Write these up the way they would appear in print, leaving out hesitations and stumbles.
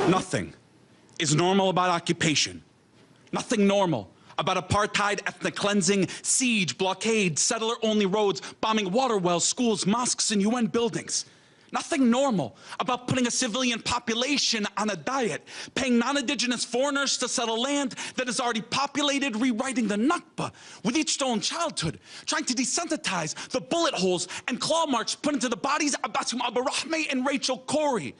Nothing is normal about occupation. Nothing normal about apartheid, ethnic cleansing, siege, blockade, settler-only roads, bombing water wells, schools, mosques, and UN buildings. Nothing normal about putting a civilian population on a diet, paying non-indigenous foreigners to settle land that is already populated, rewriting the Nakba with each stolen childhood, trying to desensitize the bullet holes and claw marks put into the bodies of Bassem Abu-Rahmi and Rachel Corrie.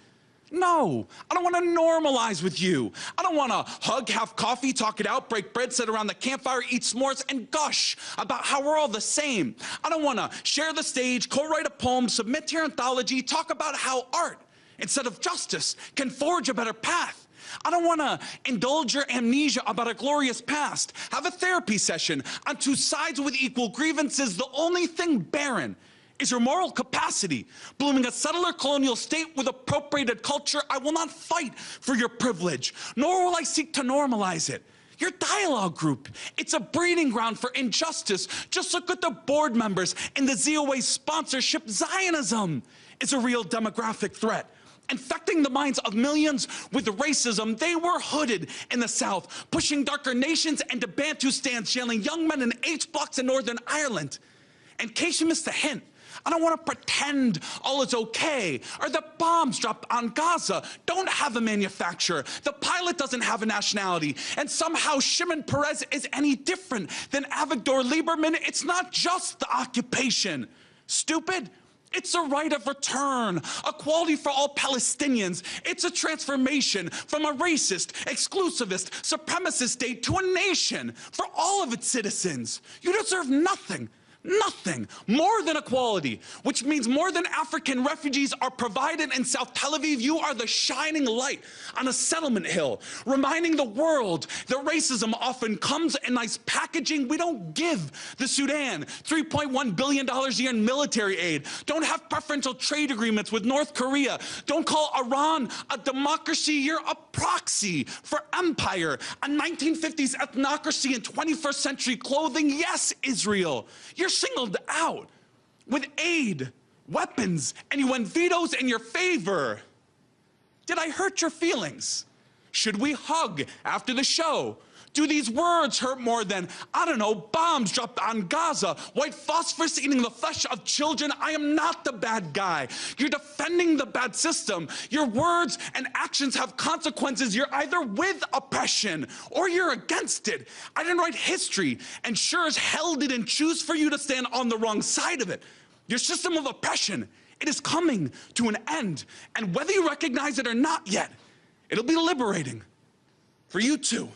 No, I don't want to normalize with you. I don't want to hug, have coffee, talk it out, break bread, sit around the campfire, eat s'mores, and gush about how we're all the same. I don't want to share the stage, co-write a poem, submit to your anthology, talk about how art, instead of justice, can forge a better path. I don't want to indulge your amnesia about a glorious past, have a therapy session on two sides with equal grievances. The only thing barren is your moral capacity, blooming a settler colonial state with appropriated culture. I will not fight for your privilege, nor will I seek to normalize it. Your dialogue group, it's a breeding ground for injustice. Just look at the board members in the ZOA sponsorship. Zionism is a real demographic threat, infecting the minds of millions with racism. They were hooded in the South, pushing darker nations into Bantustans, jailing young men in H blocks in Northern Ireland. In case you missed the hint, I don't want to pretend all is okay, or that bombs dropped on Gaza don't have a manufacturer, the pilot doesn't have a nationality, and somehow Shimon Peres is any different than Avigdor Lieberman. It's not just the occupation. Stupid? It's a right of return, equality for all Palestinians. It's a transformation from a racist, exclusivist, supremacist state to a nation for all of its citizens. You deserve nothing. Nothing more than equality, which means more than African refugees are provided in South Tel Aviv. You are the shining light on a settlement hill, reminding the world that racism often comes in nice packaging. We don't give the Sudan $3.1 billion a year in military aid, don't have preferential trade agreements with North Korea, don't call Iran a democracy. You're a proxy for empire, a 1950s ethnocracy in 21st century clothing. Yes, Israel, you're singled out with aid, weapons, and UN vetoes in your favor. Did I hurt your feelings? Should we hug after the show? Do these words hurt more than, I don't know, bombs dropped on Gaza, white phosphorus eating the flesh of children? I am not the bad guy. You're defending the bad system. Your words and actions have consequences. You're either with oppression or you're against it. I didn't write history, and sure as hell didn't choose for you to stand on the wrong side of it. Your system of oppression, it is coming to an end. And whether you recognize it or not yet, it'll be liberating for you too.